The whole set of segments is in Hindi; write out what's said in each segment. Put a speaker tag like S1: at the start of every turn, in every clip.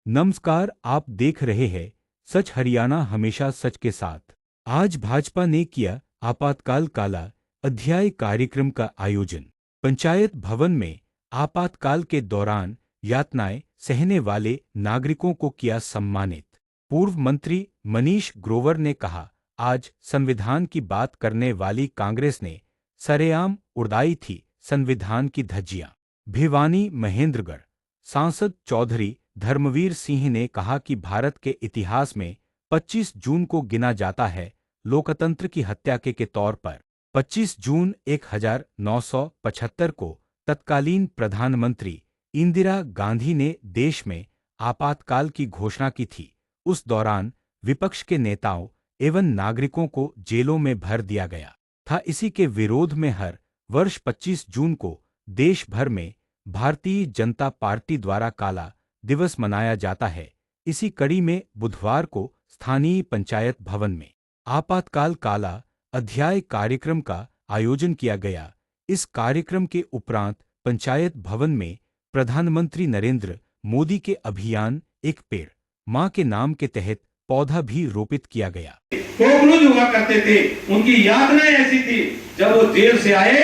S1: नमस्कार, आप देख रहे हैं सच हरियाणा, हमेशा सच के साथ। आज भाजपा ने किया आपातकाल काला अध्याय कार्यक्रम का आयोजन। पंचायत भवन में आपातकाल के दौरान यातनाएं सहने वाले नागरिकों को किया सम्मानित। पूर्व मंत्री मनीष ग्रोवर ने कहा, आज संविधान की बात करने वाली कांग्रेस ने सरेआम उड़ाई थी संविधान की धज्जियां। भिवानी महेंद्रगढ़ सांसद चौधरी धर्मवीर सिंह ने कहा कि भारत के इतिहास में 25 जून को गिना जाता है लोकतंत्र की हत्या के तौर पर। 25 जून 1975 को तत्कालीन प्रधानमंत्री इंदिरा गांधी ने देश में आपातकाल की घोषणा की थी। उस दौरान विपक्ष के नेताओं एवं नागरिकों को जेलों में भर दिया गया था। इसी के विरोध में हर वर्ष 25 जून को देश भर में भारतीय जनता पार्टी द्वारा काला दिवस मनाया जाता है। इसी कड़ी में बुधवार को स्थानीय पंचायत भवन में आपातकाल काला अध्याय कार्यक्रम का आयोजन किया गया। इस कार्यक्रम के उपरांत पंचायत भवन में प्रधानमंत्री नरेंद्र मोदी के अभियान एक पेड़ मां के नाम के तहत पौधा भी रोपित किया गया।
S2: कोकलूज हुआ करते थे, उनकी यातनाएं ऐसी थी। जब वो जेल से आए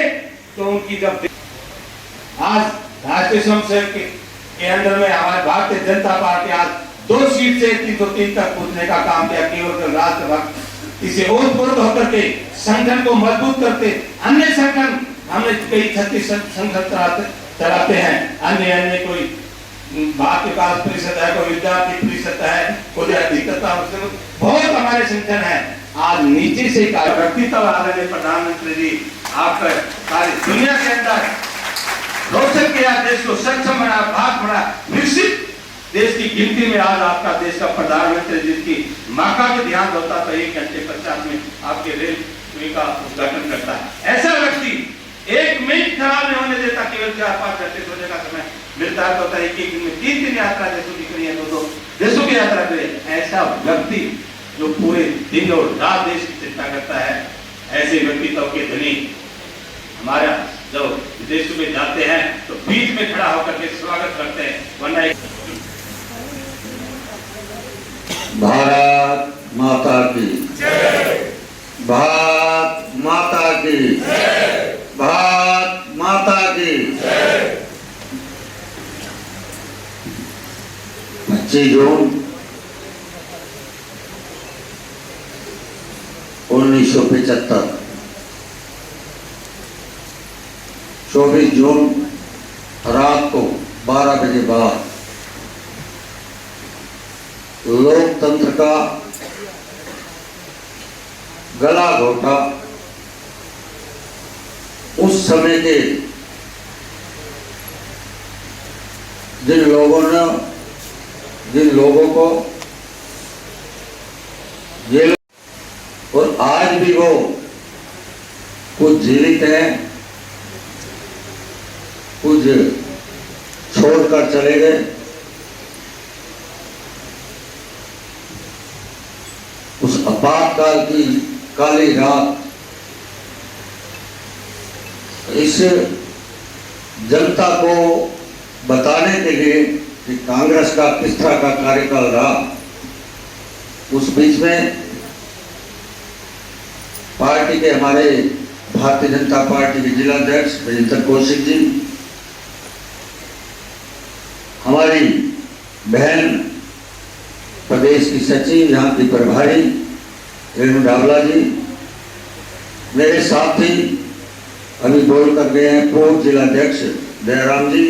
S2: तो उनकी जब आज राष्ट्रीय स्वयंसेवक के अंदर में हमारे भारतीय जनता पार्टी आज 2 सीट से 303 तक पहुंचने का काम किया। केवल राष्ट्रभक्त इसे ओतप्रोत होकर के संगठन को मजबूत करते। अन्य संगठन हमने कई 36 संगठन चलाते हैं। अन्य कोई भारतीय विकास परिषद है, कोई विद्यार्थी परिषद है, कोई अधिकता बहुत हमारे संगठन है। आज नीचे से व्यक्तित्व आदरणीय प्रधानमंत्री जी आपका सारी दुनिया के अंदर रोशन किया, देश को सक्षम बना, भारत बना, विकसित देश की गिनती में आज आपका देश का प्रधानमंत्री जिसकी माका के ध्यान होता तो 1 घंटे 50 मिनट आपके रेल का उद्घाटन करता है। ऐसा व्यक्ति 1 मिनट खराब नहीं होने देता। केवल 4-5 घंटे सोने का समय मिलता है तो एक दिन में 3 यात्रा देशों की करी है, 2 देशों की यात्रा करे। ऐसा व्यक्ति जो पूरे दिन और रात देश की चिंता करता है, ऐसे व्यक्तित्व के धनी हमारा जो विदेश में जाते हैं तो बीच में खड़ा होकर के स्वागत करते हैं। वरना
S3: भारत माता की जय, भारत माता की जय, भारत माता की जय। 25 जून 1975, 24 जून रात को 12 बजे बाद लोकतंत्र का गला घोटा उस समय के जिन लोगों को जेल, और आज भी वो कुछ जीवित हैं, कुछ छोड़कर चले गए। उस आपातकाल की काली रात इस जनता को बताने के लिए कि कांग्रेस का किस तरह का कार्यकाल रहा, उस बीच में पार्टी के हमारे भारतीय जनता पार्टी के जिलाध्यक्ष राजेंद्र कौशिक जी, हमारी बहन प्रदेश की सचिव यहाँ की प्रभारी रेणु डावला जी, मेरे साथी अभी बोल कर गए हैं पूर्व जिलाध्यक्ष दयाराम जी,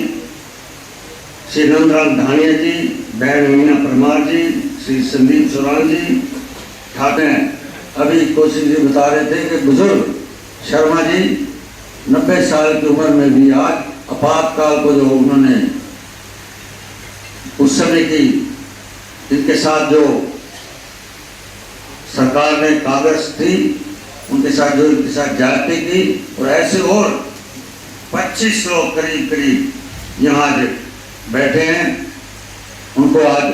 S3: श्री नंदराम धानिया जी, बहन मीना परमार जी, श्री संदीप सोरान जी ठाटे। अभी कौशिक जी बता रहे थे कि बुजुर्ग शर्मा जी 90 साल की उम्र में भी आज आपातकाल को जो उन्होंने उस समय की इनके साथ जो सरकार ने कांग्रेस थी उनके साथ जो इनके साथ जाति की, और ऐसे और 25 लोग करीब यहाँ आज बैठे हैं, उनको आज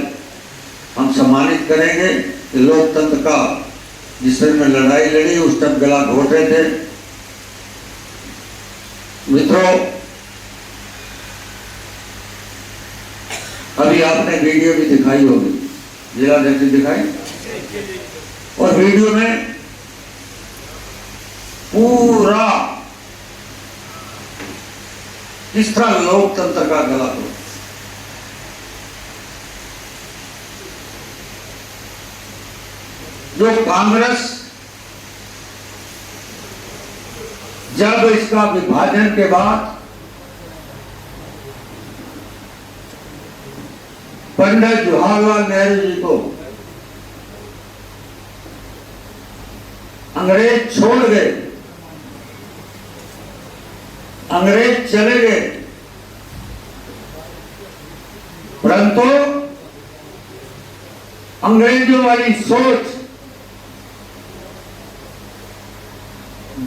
S3: हम सम्मानित करेंगे कि लोकतंत्र का जिस तरह में लड़ाई लड़ी उस तक गला घोट रहे थे। मित्रों, अभी आपने वीडियो भी दिखाई होगी, जिला अध्यक्ष दिखाई, और वीडियो में पूरा किस तरह लोकतंत्र का गला तोड़। जो कांग्रेस जब इसका विभाजन के बाद पंडित जवाहरलाल नेहरू जी को अंग्रेज छोड़ गए, अंग्रेज चले गए, परंतु अंग्रेजों वाली सोच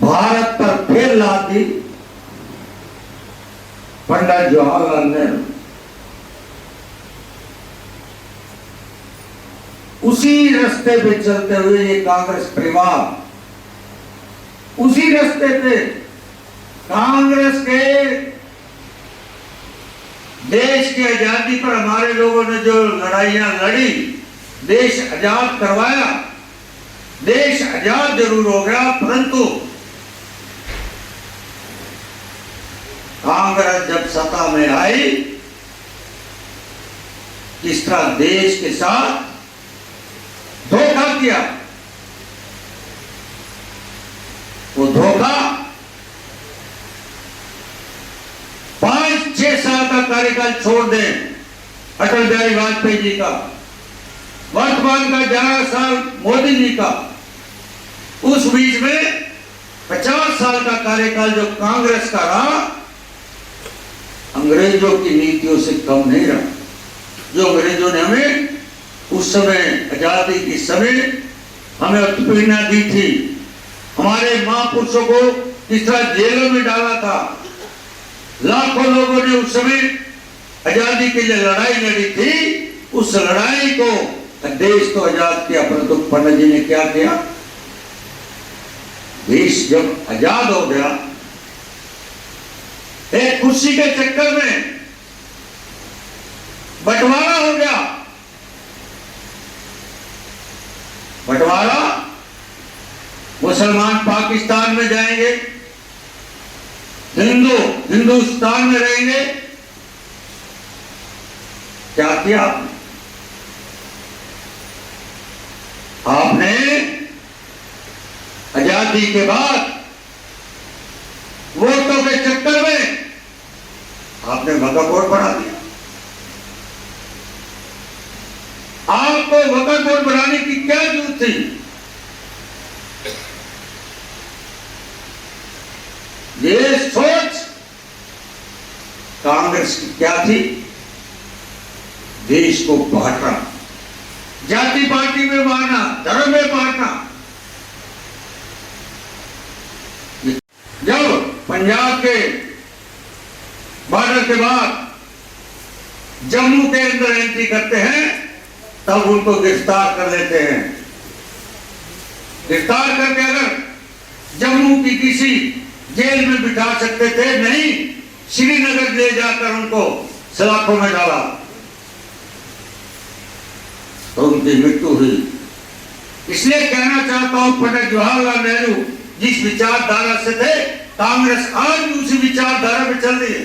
S3: भारत पर फिर लाती पंडित जवाहरलाल नेहरू। उसी रास्ते पे चलते हुए ये कांग्रेस परिवार, उसी रास्ते पे कांग्रेस के देश की आजादी पर हमारे लोगों ने जो लड़ाइयां लड़ी, देश आजाद करवाया। देश आजाद जरूर हो गया, परंतु कांग्रेस जब सत्ता में आई, किस तरह देश के साथ धोखा किया। वो धोखा 5-6 साल का कार्यकाल छोड़ दें अटल बिहारी वाजपेयी जी का, वर्तमान का 11 साल मोदी जी का, उस बीच में 50 साल का कार्यकाल जो कांग्रेस का रहा, अंग्रेजों की नीतियों से कम नहीं रहा। जो अंग्रेजों ने हमें उस समय आजादी के समय हमें उत्पीड़ना दी थी, हमारे महापुरुषों को किस तरह जेलों में डाला था, लाखों लोगों ने उस समय आजादी के लिए लड़ाई लड़ी थी, उस लड़ाई को देश तो आजाद किया, परंतु पंडित जी ने क्या किया, देश जब आजाद हो गया, एक कुर्सी के चक्कर में बंटवारा हो गया। बंटवारा, मुसलमान पाकिस्तान में जाएंगे, हिंदू हिंदुस्तान में रहेंगे। क्या किया आपने? आजादी के बाद वोटों के चक्कर में आपने वक्फ बोर्ड बना दिया। आपको वक्फ बोर्ड बनाने की क्या जरूरत थी? ये सोच कांग्रेस की क्या थी? देश को बांटना, जाति पार्टी में बांटना, धर्म में बांटना। जब पंजाब के बॉर्डर के बाद जम्मू के अंदर एंट्री करते हैं, तब उनको गिरफ्तार कर लेते हैं। गिरफ्तार करके अगर जम्मू की किसी जेल में बिठा सकते थे, नहीं, श्रीनगर ले जाकर उनको सलाखों में डाला तो उनकी मृत्यु हुई। इसलिए कहना चाहता हूं, पंडित जवाहरलाल नेहरू जिस विचारधारा से थे, कांग्रेस आज भी उसी विचारधारा में चल रही है।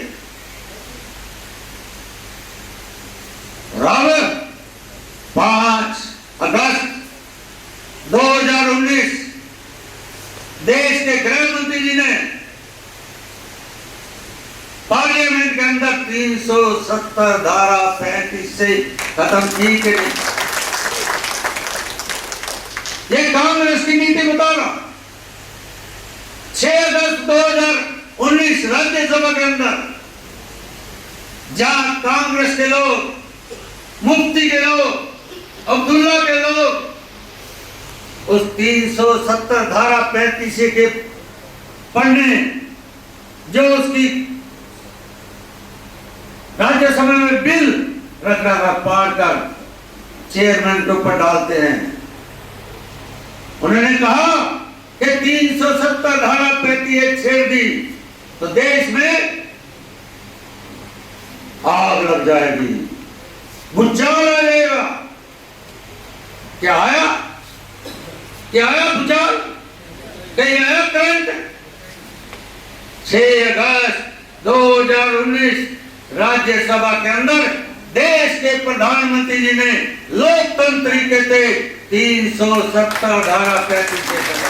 S3: रावण 5 अगस्त 2019 देश के गृह मंत्री जी ने पार्लियामेंट के अंदर 370 धारा 35 से खत्म की कि ये कांग्रेस की नीति बता रहा। 6 अगस्त 2019 राज्यसभा के अंदर जहां कांग्रेस के लोग, मुफ्ती के लोग, अब्दुल्ला के लोग उस 370 धारा 35 के पढ़ने, जो उसकी राज्यसभा में बिल रख रहा पार कर चेयरमैन के ऊपर डालते हैं। उन्होंने कहा कि 370 धारा 35 छेड़ दी तो देश में आग लग जाएगी। भूचाल आ जाएगा। क्या आया? क्या आया भूचाल? कहीं आया करंट? 6 अगस्त 2019 राज्यसभा के अंदर देश के प्रधानमंत्री जी ने लोकतंत्र तरीके से 370 धारा 35 के तहत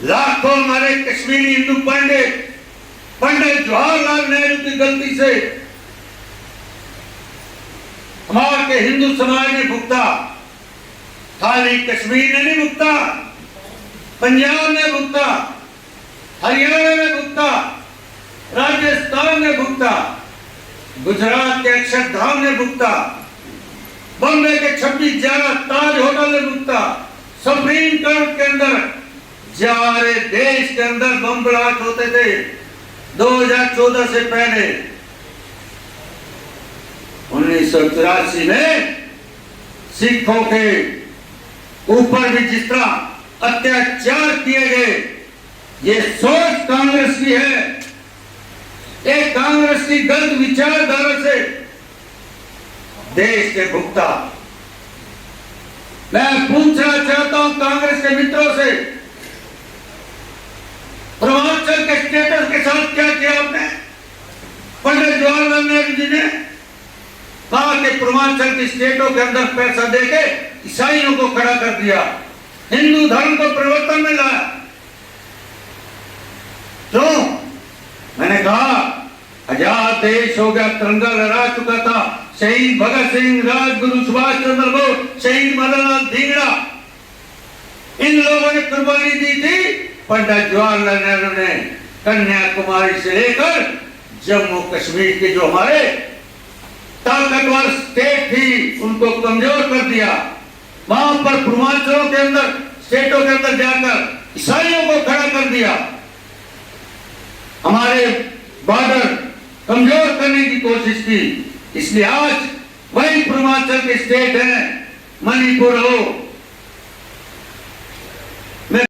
S3: लाखों हमारे कश्मीरी हिंदू पंडित जवाहरलाल नेहरू की गलती से हमारे हिंदू समाज ने भुगता। खाली कश्मीर ने नहीं भुगता, पंजाब ने भुगता, हरियाणा ने भुगता, राजस्थान ने भुगता, गुजरात के अक्षरधाम ने भुगता, बॉम्बे के 26 ताज होटल ने भुगता, सुप्रीम कोर्ट के अंदर सारे देश के अंदर बम ब्लास्ट होते थे 2014 से पहले। 1984 में सिखों के ऊपर भी जिस तरह अत्याचार किए गए, ये सोच कांग्रेस की है। एक कांग्रेस की गलत विचारधारा से देश के भुगता। मैं पूछना चाहता हूं कांग्रेस के मित्रों से, पूर्वांचल के स्टेटस के साथ क्या किया आपने? पंडित जवाहरलाल नेहरू जी ने कहा कि पूर्वांचल की स्टेटों के अंदर पैसा देके ईसाइयों को खड़ा कर दिया, हिंदू धर्म को परिवर्तन में लाया। तो मैंने कहा आजाद देश हो गया, तिरंगा लहरा चुका था, शहीद भगत सिंह, राजगुरु सुभाष चंद्र बोस, शहीद मदनलाल धिंगड़ा, इन लोगों ने कुर्बानी दी थी। पंडित जवाहरलाल नेहरू ने कन्याकुमारी से लेकर जम्मू कश्मीर के जो हमारे ताकतवर स्टेट थी उनको कमजोर कर दिया। वहां पर पूर्वांचलों के अंदर स्टेटों के अंदर जाकर ईसाइयों को खड़ा कर दिया, हमारे बॉर्डर कमजोर करने की कोशिश की। इसलिए आज वही पूर्वांचल के स्टेट हैं, मणिपुर हो,